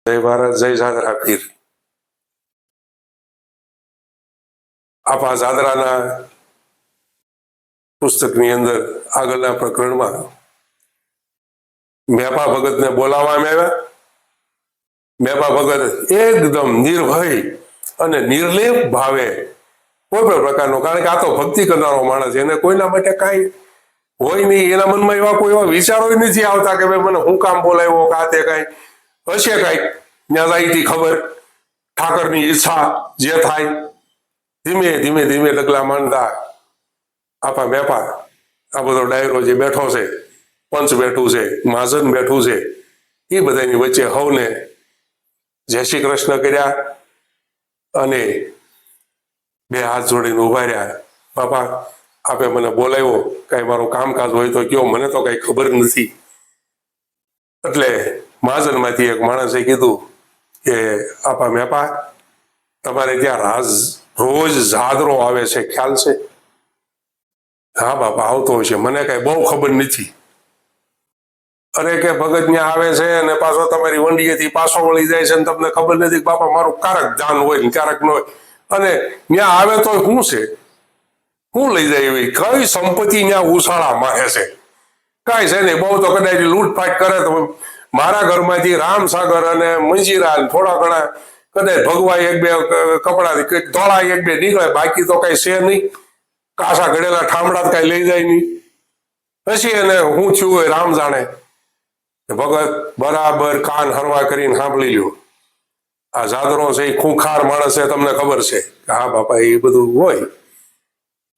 જય ભારત, જય જાદરા પીર। આપા જાદરાના પુસ્તકની અંદર આગળના પ્રકરણમાં મેપા ભગતને બોલાવવામાં આવ્યા। મેપા ભગત એકદમ નિર્ભય અને નિર્લેપ ભાવે કોઈ પણ પ્રકારનો, કારણ કે આ તો ભક્તિ કરનારો માણસ, એને કોઈના માટે કાંઈ હોય નહીં, એના મનમાં એવા કોઈ એવા વિચારો નથી આવતા કે ભાઈ મને હું કામ બોલાવ્યો, કે આ તે કાંઈ હશે કાંઈક ત્યાં જાય ખબર, ઠાકરની ઈચ્છા જે થાય। ધીમે ધીમે ધીમે ડગલા માંડતા આપા મેપા આ બધો ડાયરો જે બેઠો છે, પંચ બેઠું છે, મહાજન બેઠું છે, એ બધાની વચ્ચે હવને જય શ્રી કૃષ્ણ કર્યા અને બે હાથ જોડીને ઉભા રહ્યા। બાપા, આપે મને બોલાવ્યો, કાંઈ મારું કામકાજ હોય તો કયો, મને તો કાંઈ ખબર નથી। એટલે મહાજનમાંથી એક માણસે કીધું કે આપા મેપા, તમારે ત્યાં રોજ જાદરો આવે છે, ખ્યાલ છે? હા બાપા, આવતો હશે, મને કાંઈ બહુ ખબર નથી। અરે કે ભગત ત્યાં આવે છે અને પાછો તમારી વંડીએથી પાછો વળી જાય છે, અને તમને ખબર નથી બાપા, મારું ક્યારેક ધ્યાન હોય ને ક્યારેક ન હોય, અને ત્યાં આવે તો શું છે, શું લઈ જાય એવી કઈ સંપત્તિ ત્યાં ઉછાળા મારે છે, કાંઈ છે નહીં, બહુ તો કદાચ લૂંટફાટ કરે તો મારા ઘરમાંથી રામસાગર અને મંજીરા થોડા ઘણા કદાચ ભગવા એક બે કપડા ધોળા એક બે નીકળે, બાકી તો કઈ છે નહીં, કાસા ઘડેલા ઠામડા કઈ લઈ જાય નહીં। પછી એને હું થયું હોય રામ જાણે। ભગત બરાબર કાન હરવા કરીને સાંભળી લ્યો, આ જાદરો છે એ ખૂંખાર માણસ છે, તમને ખબર છે? હા બાપા, એ બધું હોય,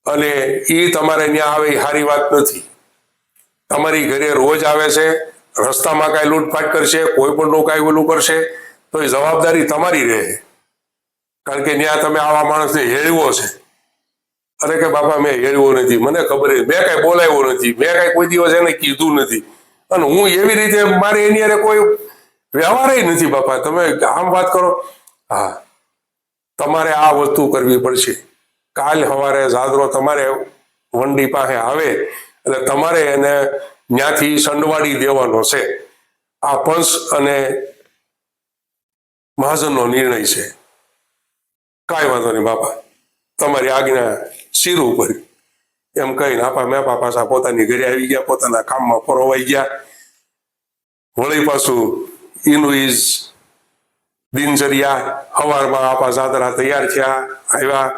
અને એ તમારે ત્યાં આવે એ સારી વાત નથી। તમારી ઘરે રોજ આવે છે, રસ્તામાં કાંઈ લૂંટફાટ કરશે, કોઈ પણ લોકો કાંઈ ઓલું કરશે તો એ જવાબદારી તમારી રહે, કારણ કે ત્યાં તમે આવા માણસને હેળવો છે। અરે કે બાપા, મેં હેળવો નથી, મને ખબર, મેં કાંઈ બોલાવ્યો નથી, મેં કાંઈ કોઈ દિવસ એને કીધું નથી, અને હું એવી રીતે મારે એની અરે કોઈ વ્યવહાર નથી બાપા, તમે આમ વાત કરો। હા, તમારે આ વસ્તુ કરવી પડશે, કાલ સવારે જાદરો તમારે વંડી પાસે આવે એટલે તમારે એને ત્યાંથી સંડવાડી દેવાનો છે। આ પંચ અને મહાજનનો નિર્ણય છે। કાંઈ વાંધો નહીં બાપા, તમારી આજ્ઞા શિર ઉપર, એમ કહીને આપા મેપા પાછા પોતાની ઘરે આવી ગયા, પોતાના કામમાં પરોવાઈ ગયા। વળી પાછું એનું દિનચર્યા, સવારમાં આપા જાદરા તૈયાર થયા, આવ્યા,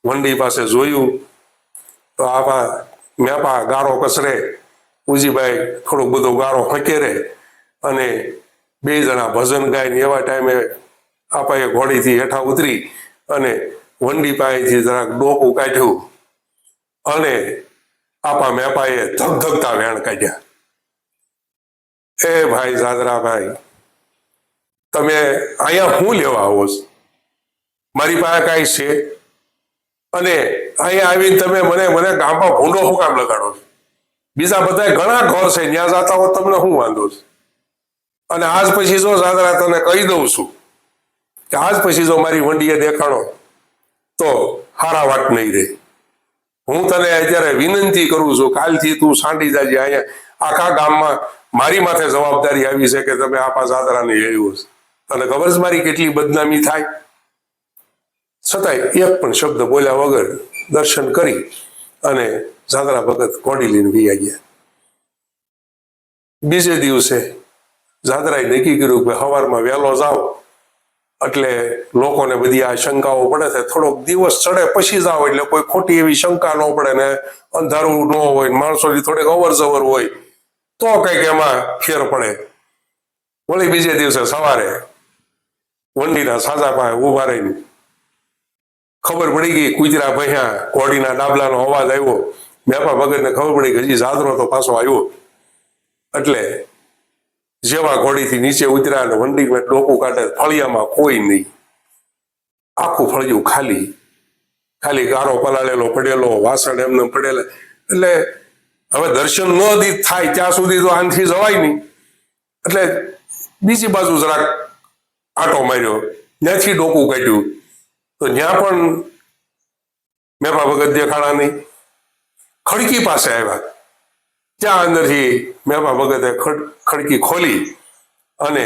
વંડી પાસે જોયું તો આપા મેપા ગારો કસરે, ઉજીભાઈ થોડોક બધો ગારો હકેરે, અને બે જણા ભજન ગાઈને એવા ટાઈમે આપાએ ઘોડીથી હેઠા ઉતરી અને વંડી પાસેથી જરાક ડોકું કાઢ્યું અને આપા મેપાએ ધગધગતા વેણ કાઢ્યા। એ ભાઈ જાદરાભાઈ, તમે અહીંયા શું લેવા આવો છો? મારી પાસે કાંઈ છે? અને અહીંયા આવીને તમે મને ગામમાં ભૂંડો શું કામ લગાડો છો? બીજા બધા ઘણા ઘર છે, ત્યાં જતા હો, તમને શું વાંધો છે? અને આજ પછી જો જાદરા તને કહી દઉં છું કે આજ પછી જો મારી વંડીએ દેખાણો તો હારા વાત નહીં રહે। હું તને અત્યારે વિનંતી કરું છું, કાલથી તું સાંડી જાજે। અહીંયા આખા ગામમાં મારી માથે જવાબદારી આવી છે કે તમે આપા જાદરાને હેળ્યું છે, તને ખબર છે મારી કેટલી બદનામી થાય? છતાંય એક પણ શબ્દ બોલ્યા વગર દર્શન કરી અને જાદરા ભગત ઘોડી લઈને વયા ગયા। બીજે દિવસે જાદરાએ નક્કી કર્યું કે સવારમાં વહેલો જાઓ એટલે લોકોને બધી આ શંકાઓ પડે છે, થોડોક દિવસ ચડે પછી જાઓ એટલે કોઈ ખોટી એવી શંકા ન પડે ને અંધારું ન હોય, માણસોની થોડીક અવર જવર હોય તો કંઈક એમાં ફેર પડે। વળી બીજે દિવસે સવારે વંડીના સાજા પાસે ઉભા રહીને ખબર પડી ગઈ, કૂતરા ભહ્યા, ઘોડીના ડાબલાનો અવાજ આવ્યો, મેપા ભગતને ખબર પડી કે હજી જાદરો તો પાછો આવ્યો। એટલે જેવા ઘોડીથી નીચે ઉતર્યા અને વંડીમાં ડોકું કાઢે, ફળિયામાં કોઈ નહીં, આખું ફળિયું ખાલી, ખાલી ગારો પલાળેલો પડેલો, વાસણ એમને પડેલા। એટલે હવે દર્શન ન થાય ત્યાં સુધી તો આનથી જવાય નહીં, એટલે બીજી બાજુ જરાક આંટો માર્યો, ત્યાંથી ડોકું કાઢ્યું તો ત્યાં પણ મેપા ભગત દેખાણા નહીં। ખડકી પાસે આવ્યા, ત્યાં અંદરથી મેપા ભગતે ખડકી ખોલી અને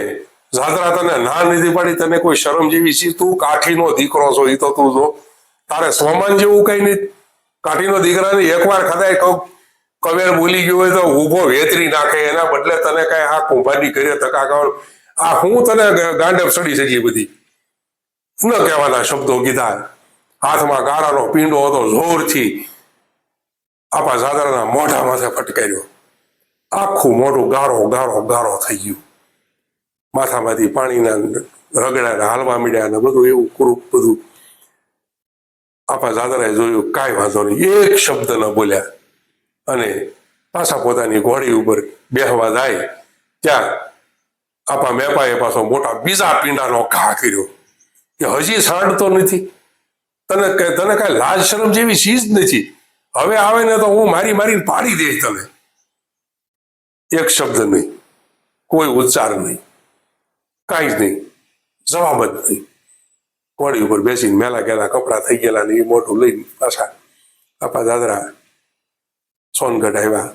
જાદરા તને ના નથી પાડી, તને કોઈ શરમ જેવી છે? તું કાઠીનો દીકરો છો, એ તો તું જો. તારે સોમાન જેવું કઈ નહીં. કાઠીનો દીકરાને એકવાર કદાચ કવેર બોલી ગયો હોય તો ઊભો વેતરી નાખે, એના બદલે તને કઈ આ કુંભારી કરે ધક્કા ખાવ. આ હું તને ગાંડપ સડી સજી બધી ન કહેવાના શબ્દો કીધા. હાથમાં ગાળાનો પીંડો હતો, જોરથી આપા જાદરાના મોઢા માથે ફટકાર્યો. આખું મોઢું ગારો ગારો ગારો થઈ ગયું. માથામાંથી પાણીના રગડા હાલવા મીડ્યા ને બધું એવું કુરૂપ બધું. આપા જાદરાએ જોયું, કાંઈ વાંધો નહીં, એક શબ્દ ન બોલ્યા અને પાછા પોતાની ઘોડી ઉપર બેહવા જાય ત્યાં આપા મેપાએ પાછો મોટા બીજા પીંડાનો ઘા કર્યો કે હજી સાંડતો નથી, તને કઈ લાજ શરમ જેવી ચીજ નથી. હવે આવે ને તો હું મારી મારીને પાડી દઈશ તને. એક શબ્દ નહીં, કોઈ ઉચ્ચાર નહીં, કાંઈ જ નહીં, જવાબ જ નહીં. ઘોડી ઉપર બેસીને મેલા ગયેલા કપડા થઈ ગયેલા ને એ મોટું લઈને પાછા આપા દાદરા સોનગઢ આવ્યા.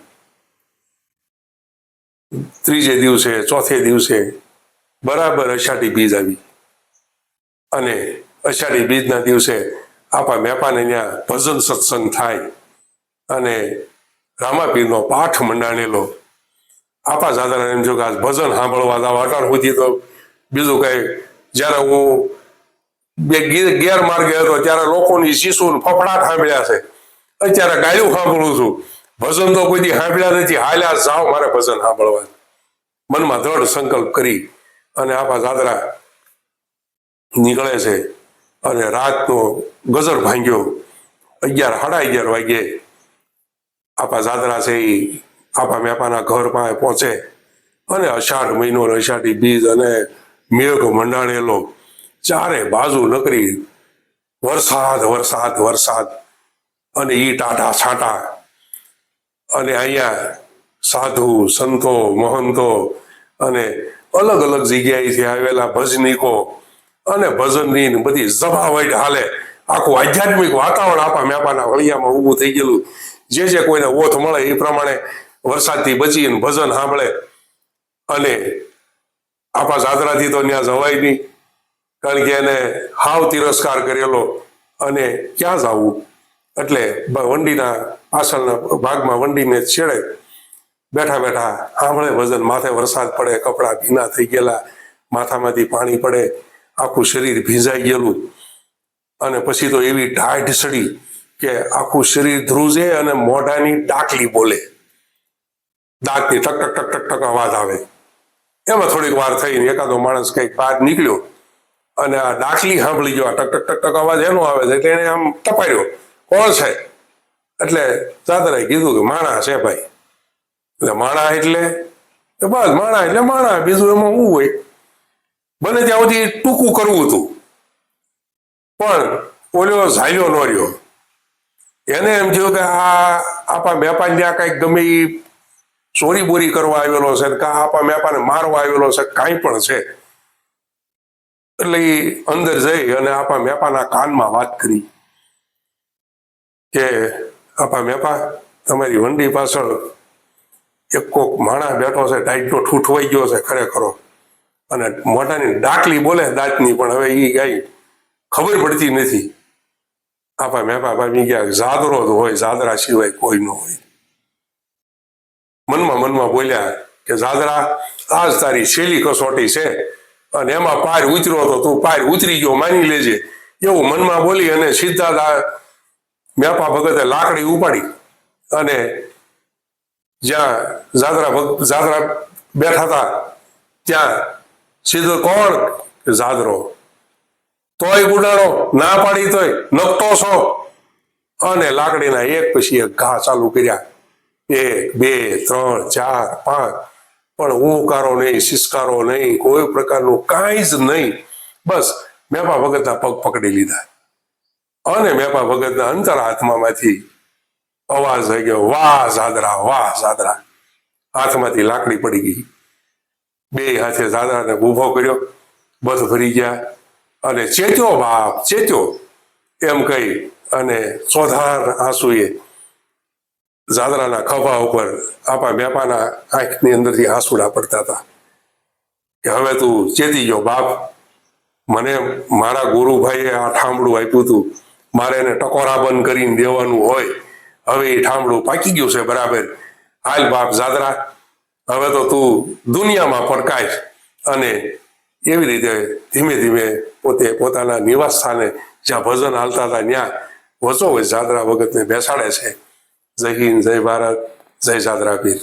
ત્રીજે દિવસે ચોથે દિવસે બરાબર અષાઢી બીજ આવી અને અષાઢી બીજના દિવસે આપા મેપાને ત્યાં ભજન સત્સંગ થાય અને રામાપીરનો પાઠ મંડાણેલો. આપા જાદરાને એમ જો કે આજ ભજન સાંભળવા જાવ. અટાણ સુધી તો બીજું કઈ, જયારે હું ગેરમાર્ગે હતો ત્યારે લોકોની શીશુ ફફડાટ સાંભળ્યા છે, અત્યારે ગાયું સાંભળું છું. ભજન તો કોઈ દી સાંભળ્યા નથી. હાલ્યા જાઓ મારે ભજન સાંભળવા. મનમાં દ્રઢ સંકલ્પ કરી અને આપા જાદરા નીકળે છે અને રાતનો ગજર ભાંગ્યો. 11 સાડા 11 વાગ્યે આપા જાદરા છે એ આપા મેપાના ઘર પાસે પહોંચે અને અષાઢ મહિનો, અષાઢી બીજ અને મેઘ મંડાણેલો, ચારે બાજુ નકરી વરસાદ વરસાદ વરસાદ અને ઈ ટાઢા છાંટા. અને અહીંયા સાધુ સંતો મહંતો અને અલગ અલગ જગ્યાએથી આવેલા ભજનીકો અને ભજનની બધી જમાવટ હાલે. આખું આધ્યાત્મિક વાતાવરણ આપા મેપાના વળિયામાં ઊભું થઈ ગયેલું. જે કોઈને ઓથ મળે એ પ્રમાણે વરસાદથી બચીને ભજન સાંભળે. અને આપા જાદરાથી તો ત્યાં જવાય નહીં, કારણ કે એને હાવ તિરસ્કાર કરેલો અને ક્યાં જવું. એટલે વંડીના પાછળના ભાગમાં વંડીને છેડે બેઠા બેઠા સાંભળે ભજન. માથે વરસાદ પડે, કપડા ભીના થઈ ગયેલા, માથામાંથી પાણી પડે, આખું શરીર ભીંજાઈ ગયેલું. અને પછી તો એવી ટાઢ સડી કે આખું શરીર ધ્રુજે અને મોઢાની ડાકલી બોલે, દાંતની ટક ટક ટક ટક ટક અવાજ આવે. એમાં થોડીક વાર થઈને એકાદો માણસ કંઈક બહાર નીકળ્યો અને આ ડાકલી સાંભળી ગયો. ટક ટક ટક ટક અવાજ એનો આવે છે એટલે એને આમ ટપાર્યો, કોણ છે? એટલે જાદરાએ કીધું કે માણા છે ભાઈ. એટલે માણા એટલે બસ માણા એટલે માણા, બીજું એમાં શું હોય? બને ત્યાં સુધી ટૂંકું કરવું હતું. પણ ઓલો ઝાલ્યો ન રહ્યો. એને એમ થયું કે આ આપા મેપાને ત્યાં કઈક ગમે એ ચોરી બોરી કરવા આવેલો છે, આપા મેપાને મારવા આવેલો છે, કાંઈ પણ છે. એટલે એ અંદર જઈ અને આપા મેપાના કાનમાં વાત કરી કે આપા મેપા, તમારી વંડી પાછળ એક કોક માણા બેઠો છે, ટાઈટનો ઠૂઠવાઈ ગયો છે ખરેખરો, અને મોઢાની ડાકલી બોલે દાંતની, પણ હવે એ કઈ ખબર પડતી નથી. આપા મેપા ભાઈ ગયા, જાદરો જ હોય, જાદરા સિવાય કોઈ ન હોય. મનમાં બોલ્યા કે જાદરા, આજ તારી છેલ્લી કસોટી છે અને એમાં પાર ઉતર્યો તો તું પાર ઉતરી ગયો માની લેજે. એવું મનમાં બોલી અને સીધા મેપા ભગતે લાકડી ઉપાડી અને જ્યાં જાદરા બેઠા હતા ત્યાં સીધો કોણ? જાદરો. તોય ગુડાણો, ના પાડી તોય નકટો છો. અને લાકડીના એક પછી એક ઘા ચાલુ કર્યા. 1 2 3 4 5, પણ ઊંકારો નહીં, સિસકારો નહીં, કોઈ પ્રકારનું કાંઈ જ નહીં. બસ મેપા ભગતના પગ પકડી લીધા અને મેપા ભગતના અંતર આત્મામાંથી અવાજ થઈ ગયો, વાહ જાદરા, વાહ જાદરા. હાથમાંથી લાકડી પડી ગઈ. 2 હાથે જાદરાને ઊભો કર્યો, બધ ભરી ગયા અને ચેત્યો બાપ, ચેત્યો એમ કહી અને ચોધાર આંસુએ જાદરાના ખભા ઉપર આપા મેપાના આંખની અંદરથી આંસુડા પડતા હતા. કે હવે તું ચેતી ગયો બાપ, મને મારા ગુરુભાઈએ આ ઠામડું આપ્યું હતું, મારે એને ટકોરા બંધ કરીને દેવાનું હોય, હવે એ ઠામડું પાકી ગયું છે બરાબર, હાલ બાપ જાદરા, હવે તો તું દુનિયામાં પડકાય. અને એવી રીતે ધીમે ધીમે પોતે પોતાના નિવાસ સ્થાને જ્યાં ભજન હાલતા હતા ત્યાં વચોવચ જાદરા ભગતને બેસાડે છે. જય હિન્દ, જય ભારત, જય જાદરા પીર.